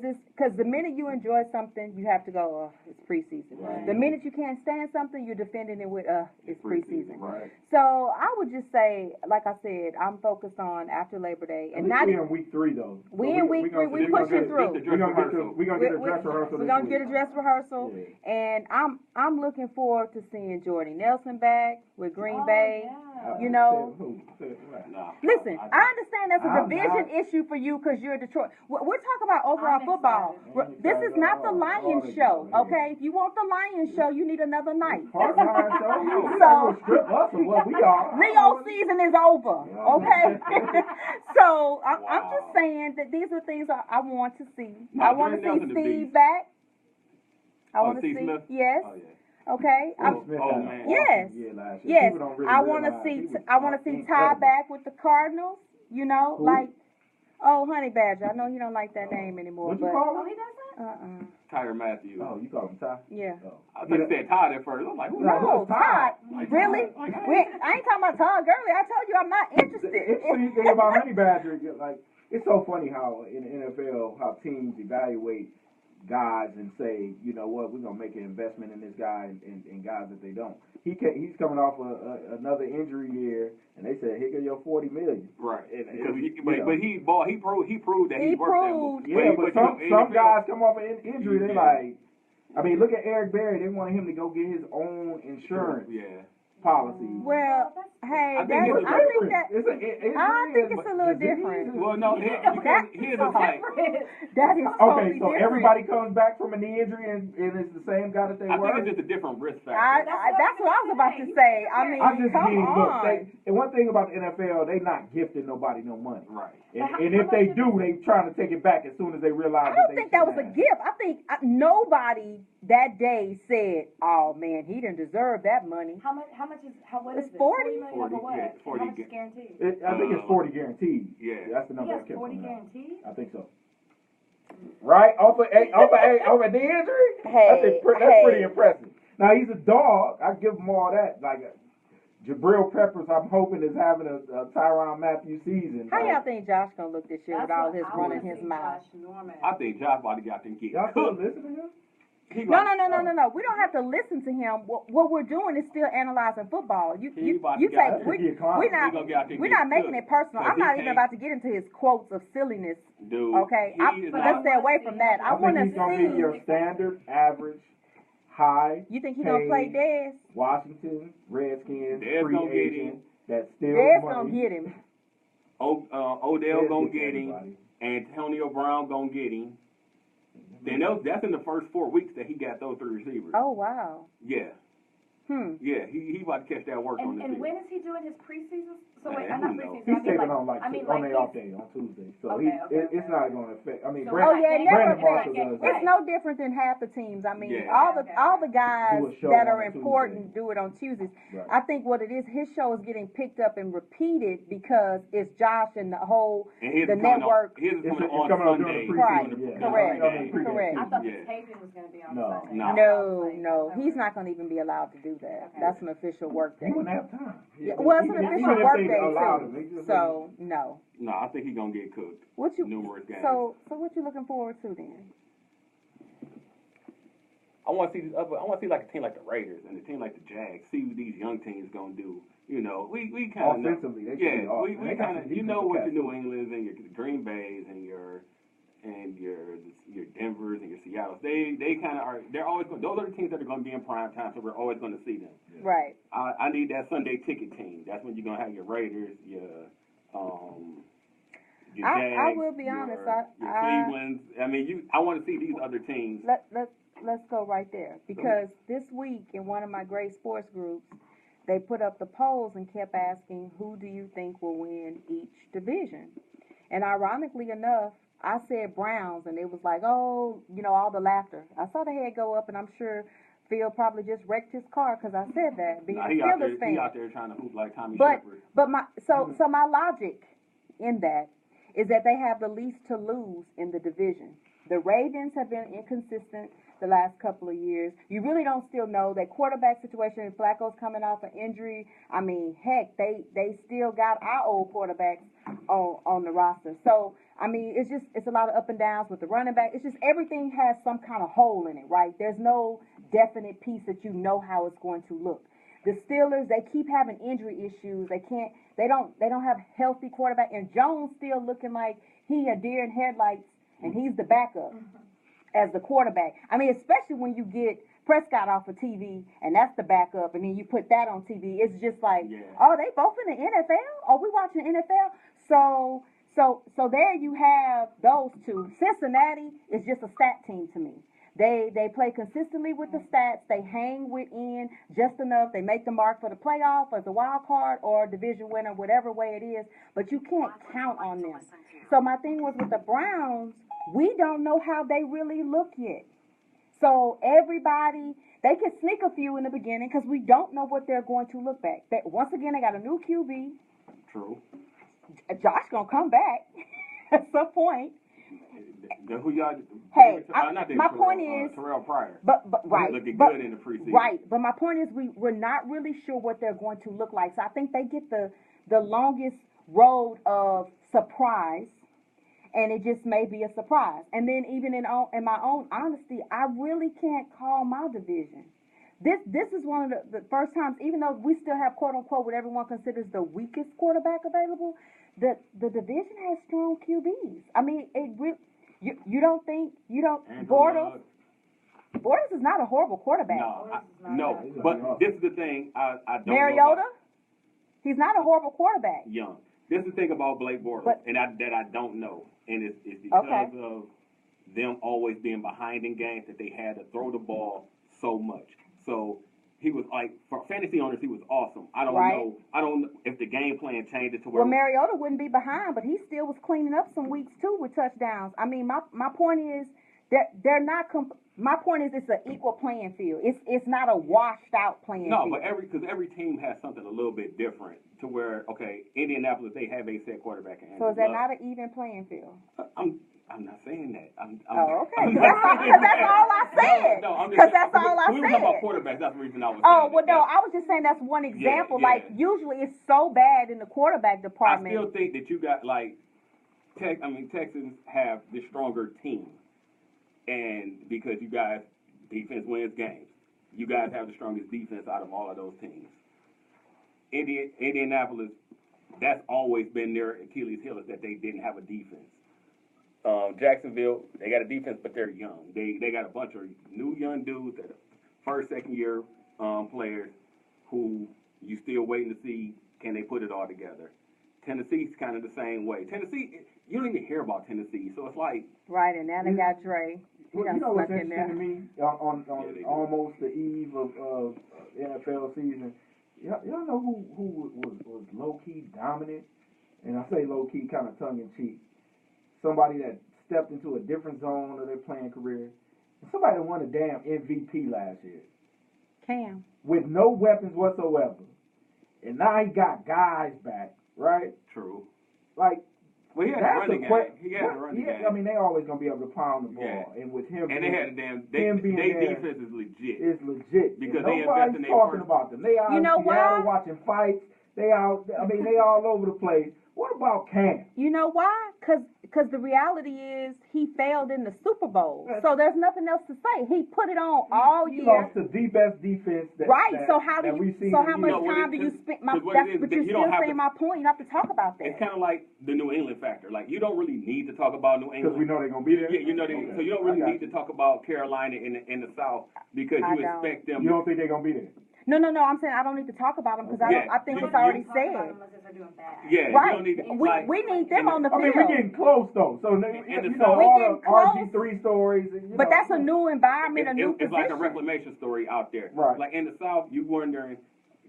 the minute you enjoy something, you have to go, it's preseason. Right. The minute you can't stand something, you're defending it with, it's preseason. Right. So I would just say, like I said, I'm focused on after Labor Day, and not we're in week 3 though. We in week 3. We pushing through. We're gonna get a dress rehearsal. We're gonna get a dress rehearsal, and I'm looking forward to seeing Jordy Nelson back with Green Bay. Yeah. Listen, I understand that's a division issue for you because you're Detroit. We're talking about overall football. This is not the Lions show, okay? If you want the Lions show, you need another night. So strip us of what we are. Leo season is over, okay? So I'm just saying that these are things I want to see. I want to see Steve back. I want to see Smith? Yes. Oh, yeah. Okay. Man. Yes. Yes. I want to see Ty back with the Cardinals. Honey Badger. I know you don't like that name anymore. What you call him? he doesn't? Tyler Matthews. Oh, you call him Ty? Yeah. I thought you said Todd at first. I'm like, who's No, Todd. Like, Really? I ain't talking about Todd Gurley. I told you I'm not interested. The funny thing about Honey Badger, it's so funny how in the NFL, how teams evaluate guys and say, you know what, we're gonna make an investment in this guy and guys that they don't. He's coming off another injury year, and they said, "Here go your $40 million." Right. But he proved that he worked that. Yeah, but some guys come off an injury, they like. I mean, look at Eric Berry. They wanted him to go get his own insurance. Policy. Well, hey, I think it's a little different. Well, no, here's the type. That is okay. So different. everybody comes back from a knee injury and it's the same guy that they were. I think it's just a different risk factor. That's what I was about to say. I mean, come on. And one thing about the NFL, they not gifting nobody no money. Right. And if they do, they trying to take it back as soon as they realize. I don't think that was a gift. I think nobody that day said, "Oh man, he didn't deserve that money." What is It's it? 40. 40 million over what? Yeah, 40 How much is guaranteed? I think it's 40 guaranteed. Yeah. That's the number He that has kept 40 coming out. guaranteed? I think so. right? Over the injury. Hey, That's pretty impressive. Now he's a dog. I give him all that. Like Jabril Peppers, I'm hoping is having a Tyrann Matthew season. How y'all think Josh gonna look this year with all his running his mouth? I think Josh about to get out there and get Y'all still cooked. listen to him? No. We don't have to listen to him. What we're doing is still analyzing football. You take we're not making it personal. I'm not even about to get into his quotes of silliness. Dude, Okay, let's stay away from that. I want to he's gonna be your see. standard, average, high. You think he's gonna play Dez? Washington Redskins Dez free gonna get agent him. that still Dez money. gonna get him. Odell Dez gonna gets get him. everybody. Antonio Brown gonna get him. Then that's in the first 4 weeks that he got those 3 receivers. Oh wow. Yeah. Yeah, he about to catch that work on this And year. when is he doing his preseason? So wait, Man, not who knows? preseason. He's taking on on their off day on Tuesday, so it's not going to affect. I mean, So Brandon, it never Brandon Marshall affects. does It's no different than half the teams. I mean, Yeah. all the guys Do a show that on are Tuesday. important do it on Tuesdays. Right. I think what it is, his show is getting picked up and repeated because it's Josh and the whole And his the is coming network. On, his is coming It's on coming on Sunday. during the Right. preseason. Yeah. Correct. Pregame. Correct. I thought Yeah. the taping was going to be on No. Sunday. No, he's not going to even be allowed to do that. Okay. That's an official work day. He wouldn't have time. Yeah, well, it's an Even official if work they day allowed him, too. they just So no. No, I think he's gonna get cooked. What you Numerous games. so what you looking forward to then? I want to see like a team like the Raiders and a team like the Jags. See what these young teams gonna do. You know, we kind of offensively, they should be awesome. we They got kind of some you know defensive what cats. your New Englands and your Green Bays and your Denvers and your Seattles. They kind of are. They're always going. Those are the teams that are going to be in prime time, so we're always going to see them. Yeah. Right. I need that Sunday ticket team. That's when you're gonna have your Raiders, your Jags, I will be honest. your Cleveland. I mean, I want to see these other teams. Let's go right there because this week in one of my great sports groups, they put up the polls and kept asking who do you think will win each division, and ironically enough, I said Browns, and it was like, oh, all the laughter. I saw the head go up, and I'm sure Phil probably just wrecked his car because I said that. Being a Steelers fan. He out there trying to hoop like Tommy But Shepard. so my logic in that is that they have the least to lose in the division. The Ravens have been inconsistent the last couple of years. You really don't still know that quarterback situation. Flacco's coming off an injury. I mean, heck, they still got our old quarterbacks on the roster. So I mean, it's a lot of up and downs with the running back. It's just everything has some kind of hole in it, right? There's no definite piece that you know how it's going to look. The Steelers, they keep having injury issues. They don't have healthy quarterback. And Jones still looking like he a deer in headlights, and he's the backup as the quarterback. I mean, especially when you get Prescott off of TV, and that's the backup, and then you put that on TV. It's just like, oh, they both in the NFL? Oh, we watching NFL? So there you have those two. Cincinnati is just a stat team to me. They play consistently with the stats. They hang within just enough. They make the mark for the playoff as a wild card or division winner, whatever way it is. But you can't count on them. So my thing was with the Browns, we don't know how they really look yet. So everybody, they can sneak a few in the beginning because we don't know what they're going to look back. Once again, they got a new QB. True. Josh gonna come back at some point. Who y'all? Hey, my point is Terrell Pryor. But right, looking good in the preseason. Right, but my point is we're not really sure what they're going to look like. So I think they get the longest road of surprise, and it just may be a surprise. And then even in my own honesty, I really can't call my division. This is one of the first times, even though we still have quote unquote what everyone considers the weakest quarterback available, the division has strong QBs. I mean, you don't think Bortles is not a horrible quarterback. No. But this is the thing. I don't Mariota, know he's not a horrible quarterback. Young. This is the thing about Blake Bortles, that I don't know, and it's because of them always being behind in games that they had to throw the ball so much. So he was like, for fantasy owners, he was awesome. I don't know. I don't know if the game plan changes to where. Well, Mariota wouldn't be behind, but he still was cleaning up some weeks too with touchdowns. I mean, my point is that they're not. My point is it's an equal playing field. It's not a washed out playing field. No, but every team has something a little bit different to where Indianapolis they have a set quarterback. So is that not an even playing field? I'm not saying that. Oh, okay. I'm Because not saying that's that. all I said. No, I'm just Because saying- that's all I we were talking about said. quarterbacks. That's the reason I was Oh, saying well, that. no, I was just saying that's one example. Yeah. Like, usually it's so bad in the quarterback I department. still think that you got, like, Texans have the stronger team. And because you guys, defense wins games. You guys have the strongest defense out of all of those teams. Indianapolis, that's always been their Achilles heel, is that they didn't have a defense. Jacksonville, they got a defense, but they're young. They got a bunch of new young dudes that are first, second year players who you still waiting to see can they put it all together. Tennessee's kind of the same way. Tennessee, you don't even hear about Tennessee, so it's like Right, and now they got Dre. He Well, done you know what's snuck in interesting to there. me on Yeah, they do. almost the eve of NFL season? Y'all know who was low key dominant, and I say low key kind of tongue in cheek. Somebody that stepped into a different zone of their playing career. Somebody that won a damn MVP last year Cam. with no weapons whatsoever, and now he got guys back, right? true. Like Well, he had a that's running a game. He had a running game. I mean, they always gonna be able to pound the ball, Yeah. and with him, And they had a damn. him being They there defense is legit. is legit. Because And they nobody's invest in their talking first- about them. They out You in know Seattle why? watching fights. They out. I mean, they all over the place. What about Cam? You know why? Because the reality is he failed in the Super Bowl. So there's nothing else to say. He put it on all He year. lost to the best defense that Right. that, So how do that you? we've seen So in how much years. No, time do you spend? because what That's, it is, but that you're you don't still have saying to- my point. You don't have to talk about It's that. kind of like the New England factor. Like, you don't really need to talk about New Because we England. know they're gonna be there. Yeah, you know, Okay. so you don't really I got need to talk about Carolina in the South because I you don't. expect them. You don't think they're gonna be there? No. I'm saying I don't need to talk about them because Yeah. I think You- it's already you- Talk about said. them unless they're doing bad. Yeah, you Right. don't need to, We need them on the I mean, field. we're getting close though. So In the you South- know, We all getting the close. RG3 stories. And, But that's a new environment, a new It's like a position. reclamation story out there. Right. Like in the South, you wondering,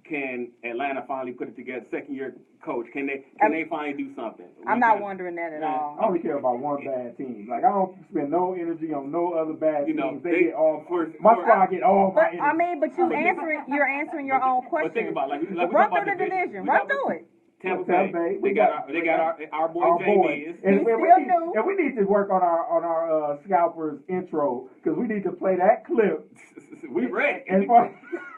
can Atlanta finally put it together? Second year coach, can they finally do something? I'm not wondering that at Yeah. all. I only care about one bad team. Like I don't spend no energy on no other bad You know, teams. They get all first- my squad get all my But energy. I mean, but you're answering your own But question. think about it, like we Run talk about through the division. We Run talk about through it. Tampa Tampa Bay. Bay. They got our boy our Jay boy. Miz. And He's we still need, new. and we need to work on our Scalpers intro because we need to play that clip. We ready. And for,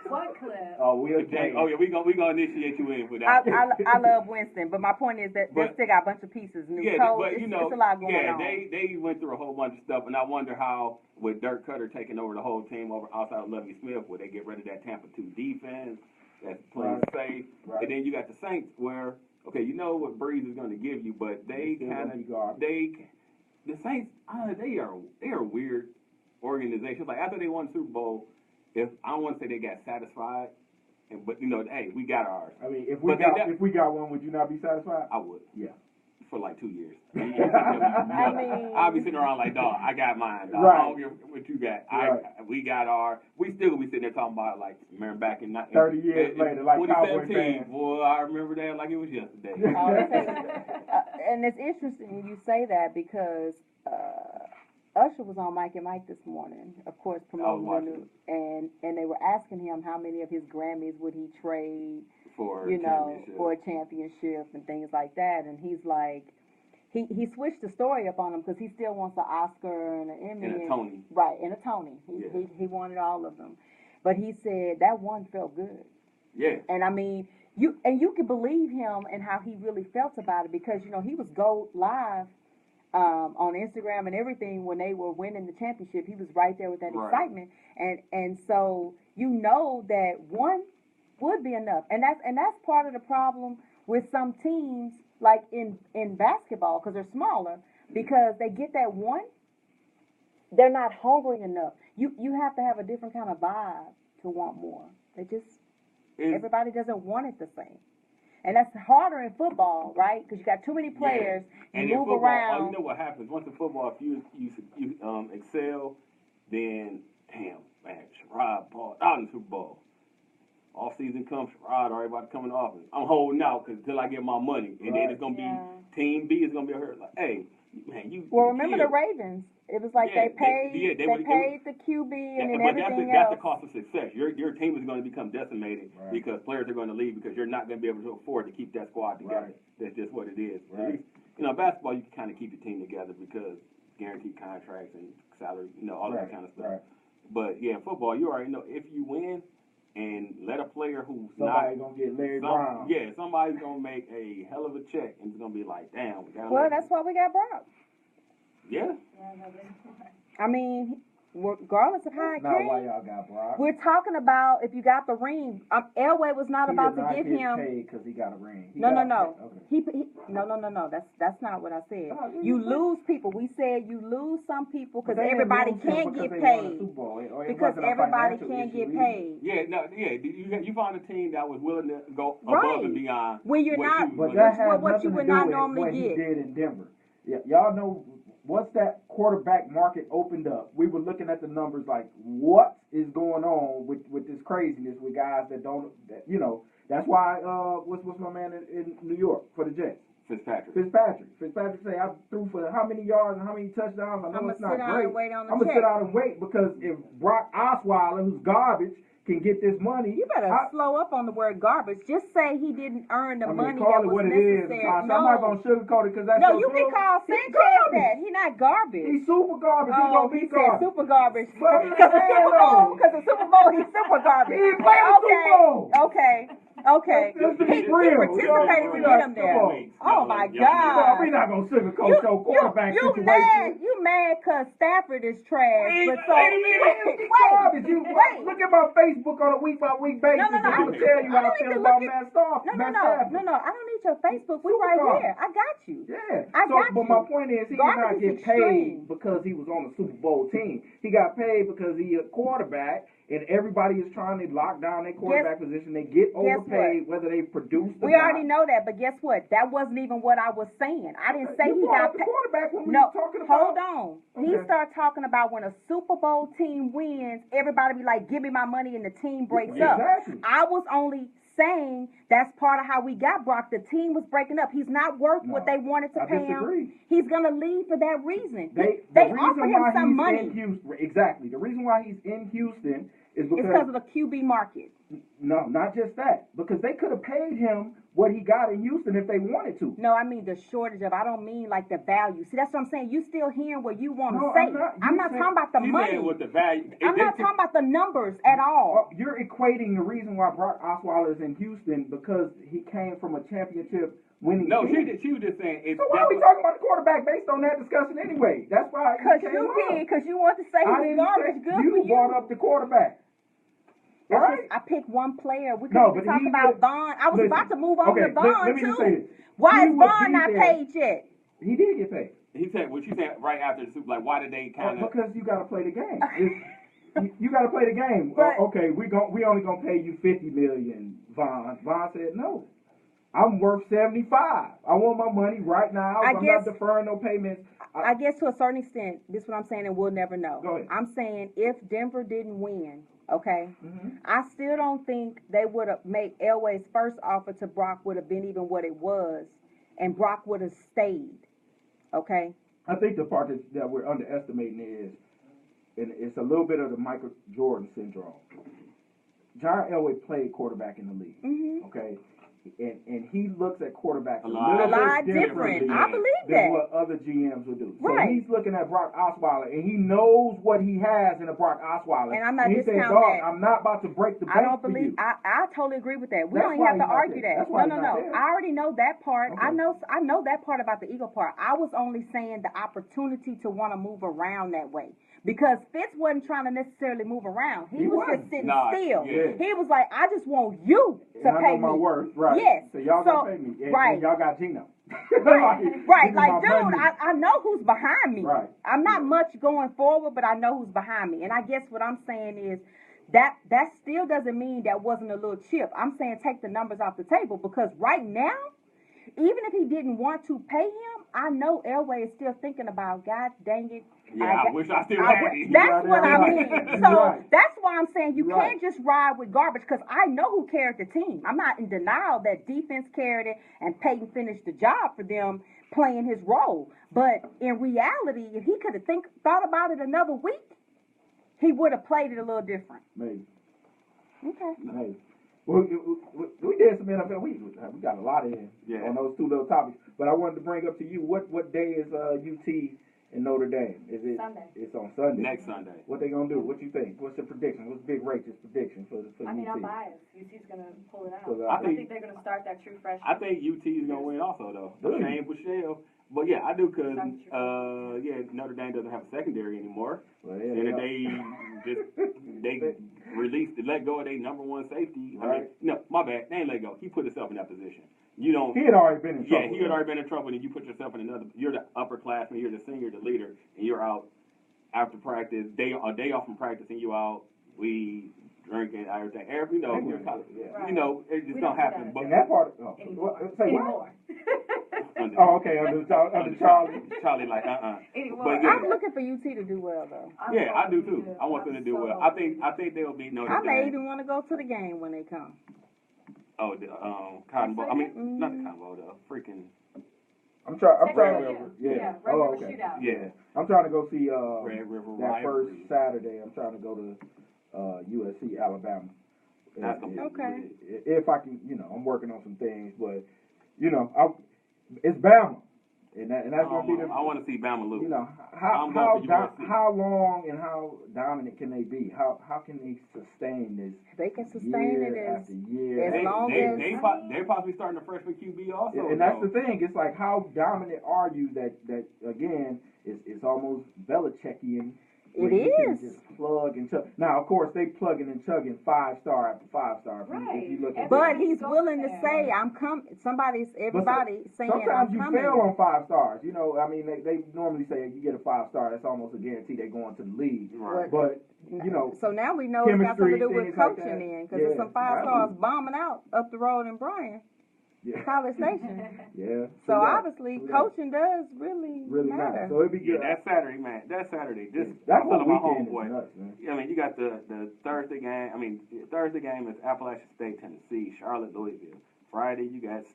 What clip? oh, we'll Jay, play. oh yeah, we gonna initiate you in for I, that. I love Winston, but my point is that they But- still got a bunch of pieces. New Yeah, coach, but you know, it's a lot going yeah, on. they went through a whole bunch of stuff, and I wonder how with Dirk Cutter taking over the whole team over outside of Lovie Smith, will they get rid of that Tampa 2 defense that's playing safe? Right. And then you got the Saints, where okay, you know what Breeze is going to give you, but they Still kind gonna be of garbage. the Saints, they are a weird organization. Like after they won the Super Bowl, if I don't want to say they got satisfied, but you know, hey, we got ours. I mean, if But we got one, would you not be satisfied? I would. Yeah. For like 2 years. I mean- I'll be sitting around like, dog, I got mine, dog. Right. I don't care what you got. Right. We got our. We still gonna be sitting there talking about like, remember back in 30 years later, like Cowboy 2017. fans. Boy, I remember that like it was yesterday. And it's interesting you say that because Usher was on Mike and Mike this morning, of course, promoting the watching new, and they were asking him how many of his Grammys would he trade, For you know, championship. for a championship and things like that, and he's like, he switched the story up on him because he still wants an Oscar and an Emmy And a Tony. right, and a Tony. Yeah. He wanted all of them, but he said that one felt good. Yeah. And I mean, you can believe him and how he really felt about it because, you know, he was go live on Instagram and everything when they were winning the championship. He was right there with that Right. excitement. And so you know that one would be enough. And that's part of the problem with some teams like in basketball because they're smaller because they get that one, they're not hungry enough. You have to have a different kind of vibe to want more. Everybody doesn't want it the same. And that's harder in football, right? Because you got too many players. And You in move football, around. you know what happens once in football? If you excel, then damn man, Sherrod Paul out in the Super Bowl. Off season comes, Sherrod already about to come in the office. I'm holding out until I get my money, and then it's gonna be Team B is gonna be hurt. Like, hey, man, you. Well, you remember killed. the Ravens? It was like Yeah, they paid they paid the QB and then but everything that's else. the cost of success. Your team is going to become decimated Right. because players are going to leave because you're not going to be able to afford to keep that squad together. Right. That's just what it is. Right. At least, you know, basketball you can kind of keep your team together because guaranteed contracts and salary, all Right, that kind of stuff. right. But yeah, football, you already know if you win and let a player who's Somebody gonna get Larry Brown. yeah, somebody's gonna make a hell of a check and it's gonna be like, damn, we gotta Well, let that's why we got Brock. yeah. I mean, regardless of how it That's not why came, y'all got Brock. we're talking about if you got the ring. Elway was not He about did to not give get him. paid because he got a ring. He No. got- He Okay. no. That's not what I said. Oh, what You you said? lose people. We said you lose some people because They didn't everybody lose him can't because get they won a paid. Super Bowl. Or it Because wasn't a everybody financial can't issue get either. paid. You find a team that was willing to go Right. above and beyond. When you're what not- you But was that willing had what you nothing would to do not with normally what he get. did in Denver. Yeah, y'all know once that quarterback market opened up, we were looking at the numbers like, what is going on with this craziness with guys that don't, that's why, what's my man in New York for the Jets? Fitzpatrick. Fitzpatrick say, I threw for how many yards and how many touchdowns? I know I'ma it's sit not down great. and wait on the I'm going to check. sit out and wait because if Brock Osweiler, who's garbage, can get this money. You better I- slow up on the word garbage. Just say he didn't earn the I mean, money call that it was what it is. necessary. Tasha. I'm not going to sugarcoat it because that's No, your you can dude. call He's Sanchez garbage. that. He not garbage. He's super garbage. He's Oh, going to he be said garbage. super garbage. But I'm Because of saying, Super though. Bowl. Because of Super Bowl, he's super garbage. He ain't playing the Super Bowl. Okay. Okay. Let's be He real. participated to get him there. Come on. Oh my Come on, God. we're not going to sugarcoat your quarterback you situation. mad cause Stafford is trash. Wait, but so, wait a minute. He's garbage. wait. Look at my Facebook on a week-by-week basis. No. I'm going to I tell you don't how I need feel to about look Matt Stafford. No. I don't need your Facebook. We Super right garbage. here. I got you. Yeah. I got but you. my point is, he did Garbage not is get extreme. paid because he was on the Super Bowl team. He got paid because he a quarterback, and everybody is trying to lock down their quarterback position. They get overpaid, whether they produce or We already know that, but guess what? That wasn't even what I was saying. I didn't say you he brought got up the paid. quarterback when we No, were talking about. hold on. He Okay. started talking about when a Super Bowl team wins, everybody be like, give me my money, and the team breaks up. Exactly. I was only saying that's part of how we got Brock. The team was breaking up. He's not worth what No, they wanted to I pay disagree. him. He's going to leave for that reason. The They reason offer him why some he's money. in Houston, exactly. The reason why he's in Houston is It's because because of the QB market. no, not just that. Because they could have paid him what he got in Houston if they wanted to. No, I mean the shortage of. I don't mean like the value. See, that's what I'm saying. You still hearing what you want to No, say. I'm not. You talking about the She's money. saying with the value. I'm not talking about the numbers at all. You're equating the reason why Brock Osweiler is in Houston because he came from a championship winning No, team. she was just saying. It's, So why are we talking about the quarterback based on that discussion anyway? That's why he Because came you up. did, because you want to say I he's didn't garbage. say Good for you you. brought up the quarterback. All That's right. just- I picked one player. We No, could but talk he about would- Vaughn. I was listen, about to move on okay, to Vaughn let me too. just say this. Why He is would Vaughn be not there. paid yet? He did get paid. He said what you said right after the Super. Like, why did they kind of? Because you got to play the game. You got to play the game. But- Okay, we only gonna pay you $50 million, Vaughn. Vaughn said no. I'm worth 75. I want my money right now. I'm guess- not deferring no payments. I guess to a certain extent, this is what I'm saying, and we'll never know. Go ahead. I'm saying if Denver didn't win, okay, Mhm. I still don't think they would have made Elway's first offer to Brock would have been even what it was, and Brock would have stayed, okay? I think the part that we're underestimating is, and it's a little bit of the Michael Jordan syndrome. John Elway played quarterback in the league, Mm-hmm. okay? And he looks at quarterbacks a lot little lot bit different. differently I believe than that. what other GMs would do. Right. So he's looking at Brock Osweiler, and he knows what he has in a Brock Osweiler. And I'm not he said, discounting dog, that. I'm not about to break the bank I don't for believe. you. I totally agree with that. We That's don't why even have to he's not argue there. that. That's why No. he's not there. I already know that part. Okay. I know that part about the ego part. I was only saying the opportunity to want to move around that way. Because Fitz wasn't trying to necessarily move around. He was wasn't. just sitting Nah, still. yeah. He was like, I just want you to And I pay know my me. worth, right? Yes. So y'all So- gonna pay me, and, right. and y'all got Gino. Right, right. this is Like, my dude, money. I know who's behind me. Right. I'm not much going forward, but I know who's behind me. And I guess what I'm saying is that still doesn't mean that wasn't a little chip. I'm saying take the numbers off the table because right now, even if he didn't want to pay him, I know Elway is still thinking about, God dang it. Yeah, I wish I still I had wi- it. That's what I Right. mean. You're So right. that's why I'm saying you You're can't right. just ride with garbage because I know who carried the team. I'm not in denial that defense carried it and Peyton finished the job for them playing his role. But in reality, if he could have thought about it another week, he would have played it a little different. Maybe. Okay. Maybe. Well, we did some NFL. We got a lot in Yeah. on those two little topics. But I wanted to bring up to you what day is UT and Notre Dame? Is it? Sunday. It's on Sunday. Next Sunday. What they gonna do? What you think? What's the prediction? What's Big Rachel's prediction for UT? I mean, I'm biased. UT's gonna pull it out. So, I I think- think they're gonna start that true freshman. I think UT is gonna win also though. Really? Shane Bushell. But yeah, I do because That's Notre Dame doesn't have a secondary anymore. Well, And if they released to let go of their number one safety. I mean, Right. no, my bad. They ain't let go. He put himself in that position. You don't. He had already been in trouble. Yeah, he had already been in trouble, and you put yourself in another. You're the upperclassman, you're the senior, the leader, and you're out after practice. A day off from practice, and you out. We drinking, everything. You're in college. Yeah. You know, it just We don't don't do happen. that. But And that part. Anymore. Say what? Anymore. Oh, okay. Under Charlie. Charlie, like Anymore. But yeah. I'm looking for UT to do well though. I'm Yeah, I do hoping too. to. I want them to do I'm well. so I think they'll beat Notre I may Dame. even want to go to the game when they come. Oh, the Cotton Bowl. I mean, not the Mhm. Cotton Bowl. The freaking I'm trying Red to. River. Yeah. Yeah, Red Oh, River okay. Shootout. yeah. I'm trying to go see Red River that first rivalry. Saturday. I'm trying to go to USC Alabama. That's gonna be Okay. good. If I can, I'm working on some things, but it's Bama, and that's gonna be the. I want to see Bama lose. How I'm going for USC. how long and how dominant can they be? How can they sustain this They can sustain year it after year? as They, long they, as- they're possibly starting a freshman QB also. Yeah, and that's though. the thing. It's like how dominant are you that again it's almost Belichickian. It where you can is. just plug and chug. Now, of course, they plugging and chugging 5-star after 5-star. If you look at But that. he's willing to say, everybody saying, Sometimes I'm you coming. fail on 5 stars. I mean, they normally say if you get a 5-star, that's almost a guarantee they're going to the league. Right. But So now we know it's got something to do with chemistry, things like coaching that. then, because Yeah, there's some 5 right. stars bombing out up the road in Bryan, yeah, College Station. yeah. So true that, obviously true that. coaching does really matter. matter. So it'd be Yeah, good. that's Saturday, man. That's Saturday. That I'm whole telling my weekend homeboy. is nuts, man. I mean, you got the Thursday game. Thursday game is Appalachian State, Tennessee, Charlotte, Louisville. Friday, you got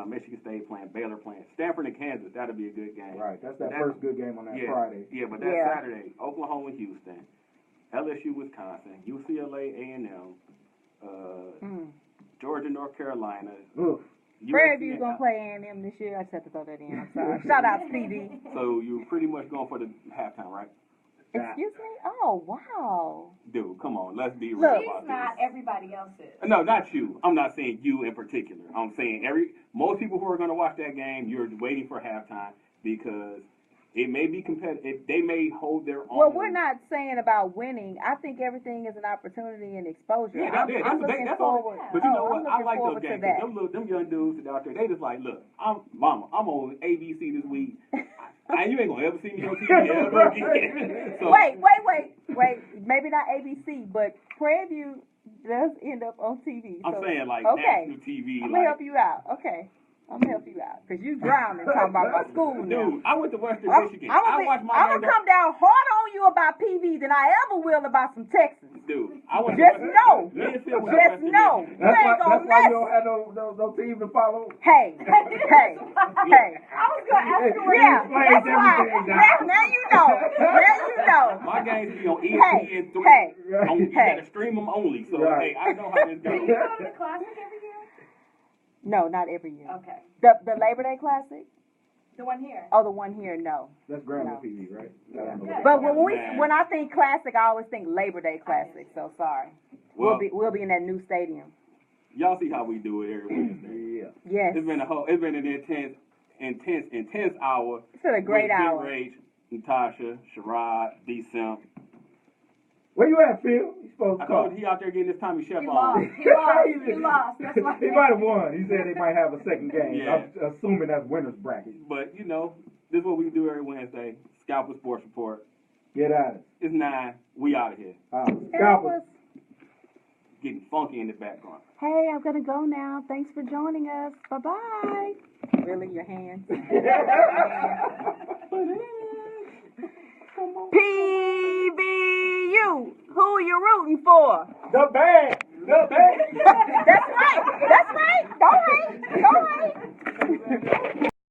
Michigan State playing, Baylor playing, Stanford and Kansas. That'll be a good game. Right, that's that first good game on that Yeah, Friday. yeah, but that's Yeah. Saturday. Oklahoma, Houston, LSU, Wisconsin, UCLA, A&M, Georgia, North Carolina. Oof. Prairie USC, View's gonna play A&M this year. I just had to throw that in. I'm sorry. Shout out to PD. So you're pretty much going for the halftime, right? Excuse me? Oh, wow. Dude, come on, let's be real Look. about She's not, this. everybody else is. No, not you. I'm not saying you in particular. I'm saying most people who are going to watch that game, you're waiting for halftime because it may be competitive. They may hold their own. Well, we're not saying about winning. I think everything is an opportunity and exposure. Yeah, I'm looking that's all. forward. But you know I'm what? I looking like those forward to games. that. Them young dudes that out there, they just like, look, I'm on ABC this week. You ain't gonna ever see me on TV ever again. So, Wait. Maybe not ABC, but Prairie View does end up on TV. I'm so, saying like okay. national TV. I'm like, gonna help you out. Okay. I'm gonna help you out. Because you drowning talking about my school now. dude, I went to Western I'm Michigan. I watched my gonna game. come down hard on you about PV than I ever will about some Texans. Dude, I went Just to know. Mansfield was Just Western know. Michigan. You ain't gonna That's why you mess. don't have no team to follow. Hey. I was gonna ask you where Yeah, explains that's why. everything now. Now you know. Now you know. My games be on Hey, ESPN 3. hey, You hey. gotta stream them only. So, Right. hey, I know how this Do you goes. go to the Classic every year? No, not every year. Okay. The Labor Day Classic? The one here. Oh, the one here, no. That's Grambling No. TV, right? Yeah. Yeah. But Man. when I think classic, I always think Labor Day Classic. So sorry. Well, We'll be in that new stadium. y'all see how we do it every Wednesday. Yeah. Yes. It's been an intense hour. It's been a great with hour. Big Rage, Natasha, Sherrod, D-Simp. Where you at, Phil? You supposed I to call. told you he out there getting his Tommy Chef He on. lost. He lost. That's why. He might have won. He said they might have a second game. Yeah. I'm assuming that's winner's bracket. But, this is what we do every Wednesday. Scalpers Sports Report. Get at it. It's 9. We out of here. Scalpers. Getting funky in the background. Hey, I'm gonna go now. Thanks for joining us. Bye bye. Really, your hands? PBU. Who you rooting for? The band. The band. That's right. That's right. Go ahead. Go ahead.